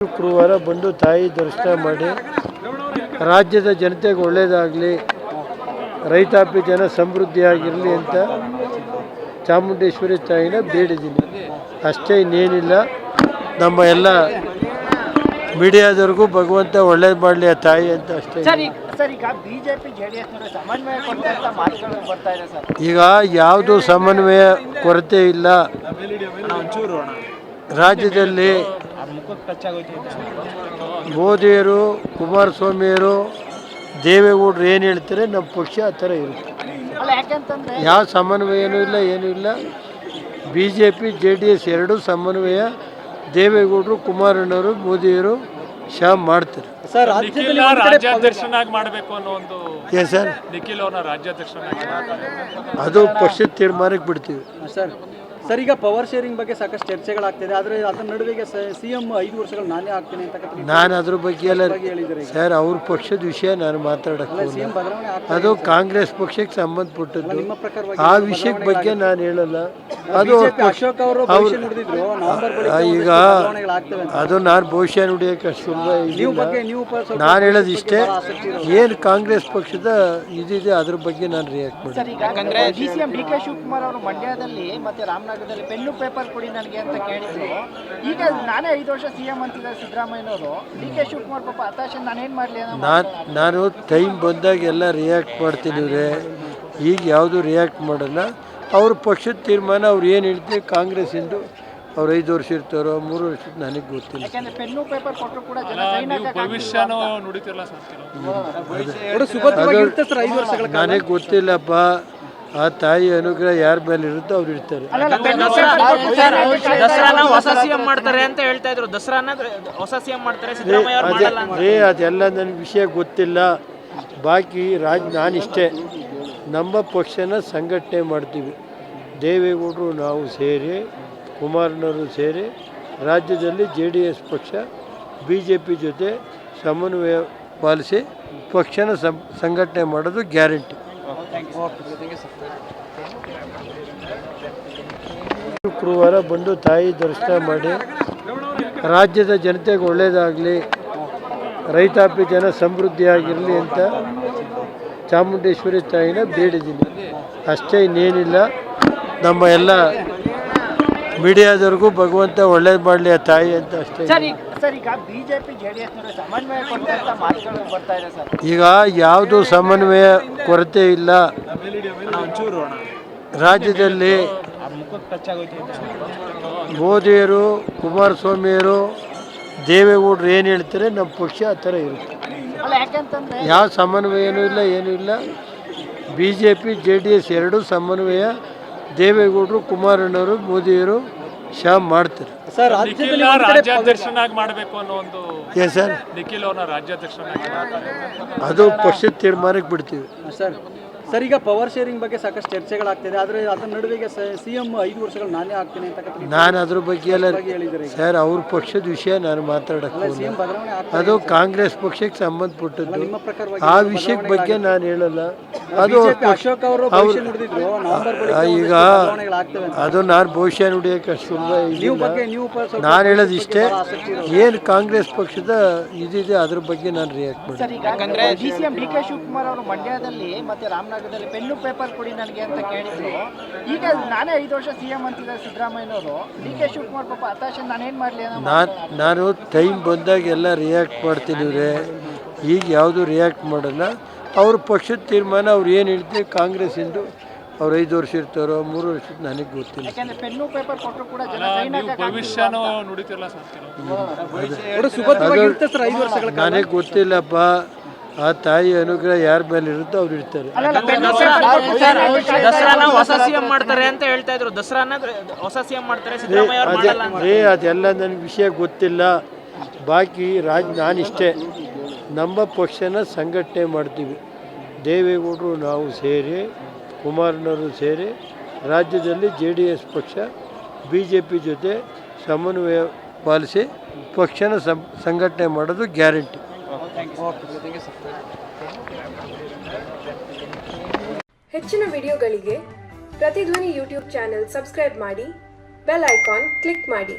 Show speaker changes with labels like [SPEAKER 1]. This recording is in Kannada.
[SPEAKER 1] ಶುಕ್ರವಾರ ಬಂದು ತಾಯಿ ದರ್ಶನ ಮಾಡಿ ರಾಜ್ಯದ ಜನತೆಗೆ ಒಳ್ಳೆಯದಾಗಲಿ, ರೈತಾಪಿ ಜನ ಸಮೃದ್ಧಿಯಾಗಿರಲಿ ಅಂತ ಚಾಮುಂಡೇಶ್ವರಿ ತಾಯಿನ ಬೇಡಿದ್ದೀನಿ. ಅಷ್ಟೇ, ಇನ್ನೇನಿಲ್ಲ. ನಮ್ಮ ಎಲ್ಲ ಮೀಡಿಯಾದವ್ರಿಗೂ ಭಗವಂತ ಒಳ್ಳೇದು ಮಾಡಲಿ ಆ ತಾಯಿ ಅಂತ ಅಷ್ಟೇ. ಈಗ ಯಾವುದು ಸಮನ್ವಯ ಕೊರತೆ ಇಲ್ಲ ರಾಜ್ಯದಲ್ಲಿ. ಮೋದಿಯವರು, ಕುಮಾರಸ್ವಾಮಿಯವರು, ದೇವೇಗೌಡರು ಏನು ಹೇಳ್ತಾರೆ ನಮ್ಮ ಪಕ್ಷ ಆ ಥರ ಇರುತ್ತೆ. ಯಾವ ಸಮನ್ವಯನೂ ಇಲ್ಲ, ಏನೂ ಇಲ್ಲ. BJP JDS ಎರಡೂ ಸಮನ್ವಯ ದೇವೇಗೌಡರು, ಕುಮಾರಣ್ಣವರು, ಮೋದಿಯವರು ಮಾಡ್ತಾರೆ.
[SPEAKER 2] ಸರ್, ರಾಜ್ಯಾಧ್ಯಕ್ಷನಾಗಿ ಮಾಡಬೇಕು ಅನ್ನೋ ಒಂದು
[SPEAKER 1] ಸರ್,
[SPEAKER 2] ನಿಖಿಲ್ ಅವ್ರನ್ನ ರಾಜ್ಯಾಧ್ಯಕ್ಷನಾಗಿ
[SPEAKER 1] ಅದು ಪಕ್ಷದ ತೀರ್ಮಾನಕ್ಕೆ ಬಿಡ್ತೀವಿ.
[SPEAKER 3] ಸರ್, ಈಗ ಪವರ್ ಶೇರಿಂಗ್ ಬಗ್ಗೆ ಸಾಕಷ್ಟು ಚರ್ಚೆಗಳಾಗ್ತಿದೆ. ಆದರೆ ಅದರ ನಡುವೆ CM 5 ವರ್ಷಗಳು ನಾನೇ ಆಗ್ತೀನಿ ಅಂತ
[SPEAKER 1] ನಾನು ಅದ್ರ ಬಗ್ಗೆ ಎಲ್ಲ ಸರ್, ಅವ್ರ ಪಕ್ಷದ ವಿಷಯ ನಾನು ಮಾತಾಡಕ್ಕೆ ಅದು ಕಾಂಗ್ರೆಸ್ ಪಕ್ಷಕ್ಕೆ ಸಂಬಂಧಪಟ್ಟದ್ದು. ಆ ವಿಷಯದ ಬಗ್ಗೆ ನಾನು ಹೇಳಲ್ಲ. ಅದು
[SPEAKER 3] ಅಶೋಕ್ ಅವರು
[SPEAKER 1] ಈಗ ಅದು ನಾನು ಭವಿಷ್ಯ ನುಡಿಯೋಕೆ ಅಷ್ಟು ಸುಲಭ. ನಾನು ಹೇಳೋದು ಇಷ್ಟೇ, ಏನು ಕಾಂಗ್ರೆಸ್ ಪಕ್ಷದ ಇದಿದೆ ಅದ್ರ ಬಗ್ಗೆ ನಾನು ರಿಯಾಕ್ಟ್ ಮಾಡಿ.
[SPEAKER 4] DK ಶಿವಕುಮಾರ್ ಅವರು ಮಂಡ್ಯದಲ್ಲಿ ಮತ್ತೆ ರಾಮನಗರದಲ್ಲಿ ಪೆನ್ನು ಪೇಪರ್ ಕೊಡಿ ನನಗೆ ಅಂತ ಕೇಳಿದ್ರು. ಈಗ ನಾನೇ 5 ವರ್ಷ CM ಅಂತಿದ್ದಾರೆ ಸಿದ್ದರಾಮಯ್ಯನವರು. DK ಶಿವಕುಮಾರ್ ಪಾಪ ಹತಾಶೆ, ನಾನೇನು ಮಾಡಲಿ?
[SPEAKER 1] ನಾನು ಟೈಮ್ ಬಂದಾಗ ಎಲ್ಲ ರಿಯಾಕ್ಟ್ ಮಾಡ್ತೀನಿ. ಈಗ ಯಾವುದು ರಿಯಾಕ್ಟ್ ಮಾಡಲ್ಲ. ಅವ್ರ ಪಕ್ಷದ ತೀರ್ಮಾನ, ಅವ್ರು ಏನು ಹೇಳ್ತೀವಿ ಕಾಂಗ್ರೆಸ್ಸಿಂದು. ಅವ್ರು 5 ವರ್ಷ ಇರ್ತಾರೋ 3 ವರ್ಷ ನನಗೆ ಗೊತ್ತಿಲ್ಲ.
[SPEAKER 4] ಪೆನ್ನು ಪೇಪರ್ ಕೊಟ್ಟರು ಕೂಡ
[SPEAKER 1] ನನಗೆ ಗೊತ್ತಿಲ್ಲಪ್ಪ. ಆ ತಾಯಿ ಅನುಗ್ರಹ ಯಾರ ಮೇಲೆ ಇರುತ್ತೋ ಅವ್ರು ಇರ್ತಾರೆ. ಅದೆಲ್ಲ ನನ್ನ ವಿಷಯ ಗೊತ್ತಿಲ್ಲ. ಬಾಕಿ ನಾನಿಷ್ಟೇ, ನಮ್ಮ ಪಕ್ಷನ ಸಂಘಟನೆ ಮಾಡ್ತೀವಿ. ದೇವೇಗೌಡರು ನಾವು ಸೇರಿ, ಕುಮಾರಣ್ಣವರು ಸೇರಿ ರಾಜ್ಯದಲ್ಲಿ JDS ಪಕ್ಷ BJP ಜೊತೆ ಸಮನ್ವಯ ಪಾಲಿಸಿ ಪಕ್ಷನ ಸಂಘಟನೆ ಮಾಡೋದು ಗ್ಯಾರಂಟಿ. ಶುಕ್ರವಾರ ಬಂದು ತಾಯಿ ದರ್ಶನ ಮಾಡಿ ರಾಜ್ಯದ ಜನತೆಗೆ ಒಳ್ಳೆಯದಾಗಲಿ, ರೈತಾಪಿ ಜನ ಸಮೃದ್ಧಿಯಾಗಿರಲಿ ಅಂತ ಚಾಮುಂಡೇಶ್ವರಿ ತಾಯಿನ ಬೇಡಿದ್ದೀನಿ. ಅಷ್ಟೇ, ಇನ್ನೇನಿಲ್ಲ. ನಮ್ಮ ಎಲ್ಲ ಮೀಡಿಯಾದವ್ರಿಗೂ ಭಗವಂತ ಒಳ್ಳೇದು ಮಾಡಲಿ ಆ ತಾಯಿ ಅಂತ ಅಷ್ಟೇ. ಈಗ ಯಾವುದು ಸಮನ್ವಯ ಕೊರತೆ ಇಲ್ಲ ರಾಜ್ಯದಲ್ಲಿ. ಮೋದಿಯವರು, ಕುಮಾರಸ್ವಾಮಿಯವರು, ದೇವೇಗೌಡರು ಏನು ಹೇಳ್ತಾರೆ ನಮ್ಮ ಪಕ್ಷ ಆ ಥರ ಇರುತ್ತೆ. ಯಾವ ಸಮನ್ವಯನೂ ಇಲ್ಲ, ಏನೂ ಇಲ್ಲ. BJP JDS ಎರಡೂ ಸಮನ್ವಯ ದೇವೇಗೌಡರು, ಕುಮಾರಣ್ಣವರು, ಮೋದಿಯವರು ಮಾಡ್ತಾರೆ.
[SPEAKER 2] ಸರ್, ರಾಜ್ಯಾಧ್ಯಕ್ಷನಾಗಿ ಮಾಡಬೇಕು ಅನ್ನೋ ಒಂದು
[SPEAKER 1] ಸರ್,
[SPEAKER 2] ನಿಖಿಲ್ ಅವ್ರನ್ನ ರಾಜ್ಯಾಧ್ಯಕ್ಷನಾಗಿ
[SPEAKER 1] ಅದು ಪಕ್ಷದ ತೀರ್ಮಾನಕ್ಕೆ ಬಿಡ್ತೀವಿ.
[SPEAKER 3] ಸರ್, ಈಗ ಪವರ್ ಶೇರಿಂಗ್ ಬಗ್ಗೆ ಸಾಕಷ್ಟು ಚರ್ಚೆಗಳಾಗ್ತಿದೆ. ಆದರೆ ಅದರ ನಡುವೆ CM 5 ವರ್ಷಗಳು ನಾನೇ ಆಗ್ತೀನಿ ಅಂತ
[SPEAKER 1] ನಾನು ಅದ್ರ ಬಗ್ಗೆ ಎಲ್ಲ ಸರ್, ಅವ್ರ ಪಕ್ಷದ ವಿಷಯ ನಾನು ಮಾತಾಡಕ್ಕೆ ಅದು ಕಾಂಗ್ರೆಸ್ ಪಕ್ಷಕ್ಕೆ ಸಂಬಂಧಪಟ್ಟದ್ದು. ಆ ವಿಷಯದ ಬಗ್ಗೆ ನಾನು ಹೇಳಲ್ಲ. ಅದು
[SPEAKER 3] ಅಶೋಕ್ ಅವರು
[SPEAKER 1] ಈಗ ಅದು ನಾನು ಭವಿಷ್ಯ ನುಡಿಯೋಕೆ ಅಷ್ಟು ಸುಲಭ. ನಾನು ಹೇಳೋದು ಇಷ್ಟೇ, ಏನು ಕಾಂಗ್ರೆಸ್ ಪಕ್ಷದ ಇದಿದೆ ಅದ್ರ ಬಗ್ಗೆ ನಾನು ರಿಯಾಕ್ಟ್ ಮಾಡಿ.
[SPEAKER 4] DK ಶಿವಕುಮಾರ್ ಅವರು ಮಂಡ್ಯದಲ್ಲಿ ಮತ್ತೆ ರಾಮನಗರದಲ್ಲಿ ಪೆನ್ನು ಪೇಪರ್ ಕೊಡಿ ನನಗೆ ಅಂತ ಕೇಳಿದ್ರು. ಈಗ ನಾನೇ 5 ವರ್ಷ CM ಅಂತಿದ್ದಾರೆ ಸಿದ್ದರಾಮಯ್ಯನವರು. DK ಶಿವಕುಮಾರ್ ಪಾಪ ಹತಾಶೆ, ನಾನೇನು ಮಾಡಲಿ?
[SPEAKER 1] ನಾನು ಟೈಮ್ ಬಂದಾಗ ಎಲ್ಲ ರಿಯಾಕ್ಟ್ ಮಾಡ್ತೀನಿ. ಈಗ ಯಾವುದು ರಿಯಾಕ್ಟ್ ಮಾಡಲ್ಲ. ಅವ್ರ ಪಕ್ಷದ ತೀರ್ಮಾನ, ಅವ್ರು ಏನು ಹೇಳ್ತೀವಿ ಕಾಂಗ್ರೆಸ್ಸಿಂದು. ಅವ್ರು 5 ವರ್ಷ ಇರ್ತಾರೋ 3 ವರ್ಷ ನನಗೆ ಗೊತ್ತಿಲ್ಲ.
[SPEAKER 4] ಪೆನ್ನು ಪೇಪರ್ ಕೊಟ್ಟರು ಕೂಡ
[SPEAKER 1] ನನಗೆ ಗೊತ್ತಿಲ್ಲಪ್ಪ. ಆ ತಾಯಿ ಅನುಗ್ರಹ ಯಾರ ಮೇಲೆ ಇರುತ್ತೋ ಅವ್ರು ಇರ್ತಾರೆ. ಅದೆಲ್ಲ ನನ್ನ ವಿಷಯ ಗೊತ್ತಿಲ್ಲ. ಬಾಕಿ ನಾನಿಷ್ಟೇ, ನಮ್ಮ ಪಕ್ಷನ ಸಂಘಟನೆ ಮಾಡ್ತೀವಿ. ದೇವೇಗೌಡರು ನಾವು ಸೇರಿ, ಕುಮಾರಣ್ಣವರು ಸೇರಿ ರಾಜ್ಯದಲ್ಲಿ JDS ಪಕ್ಷ BJP ಜೊತೆ ಸಮನ್ವಯ ಪಾಲಿಸಿ ಪಕ್ಷನ ಸಂಘಟನೆ ಮಾಡೋದು ಗ್ಯಾರಂಟಿ.
[SPEAKER 5] ಹೆಚ್ಚಿನ ವಿಡಿಯೋಗಳಿಗೆ ಪ್ರತಿಧ್ವನಿ ಯೂಟ್ಯೂಬ್ ಚಾನೆಲ್ ಸಬ್ಸ್ಕ್ರೈಬ್ ಮಾಡಿ, ಬೆಲ್ ಐಕಾನ್ ಕ್ಲಿಕ್ ಮಾಡಿ.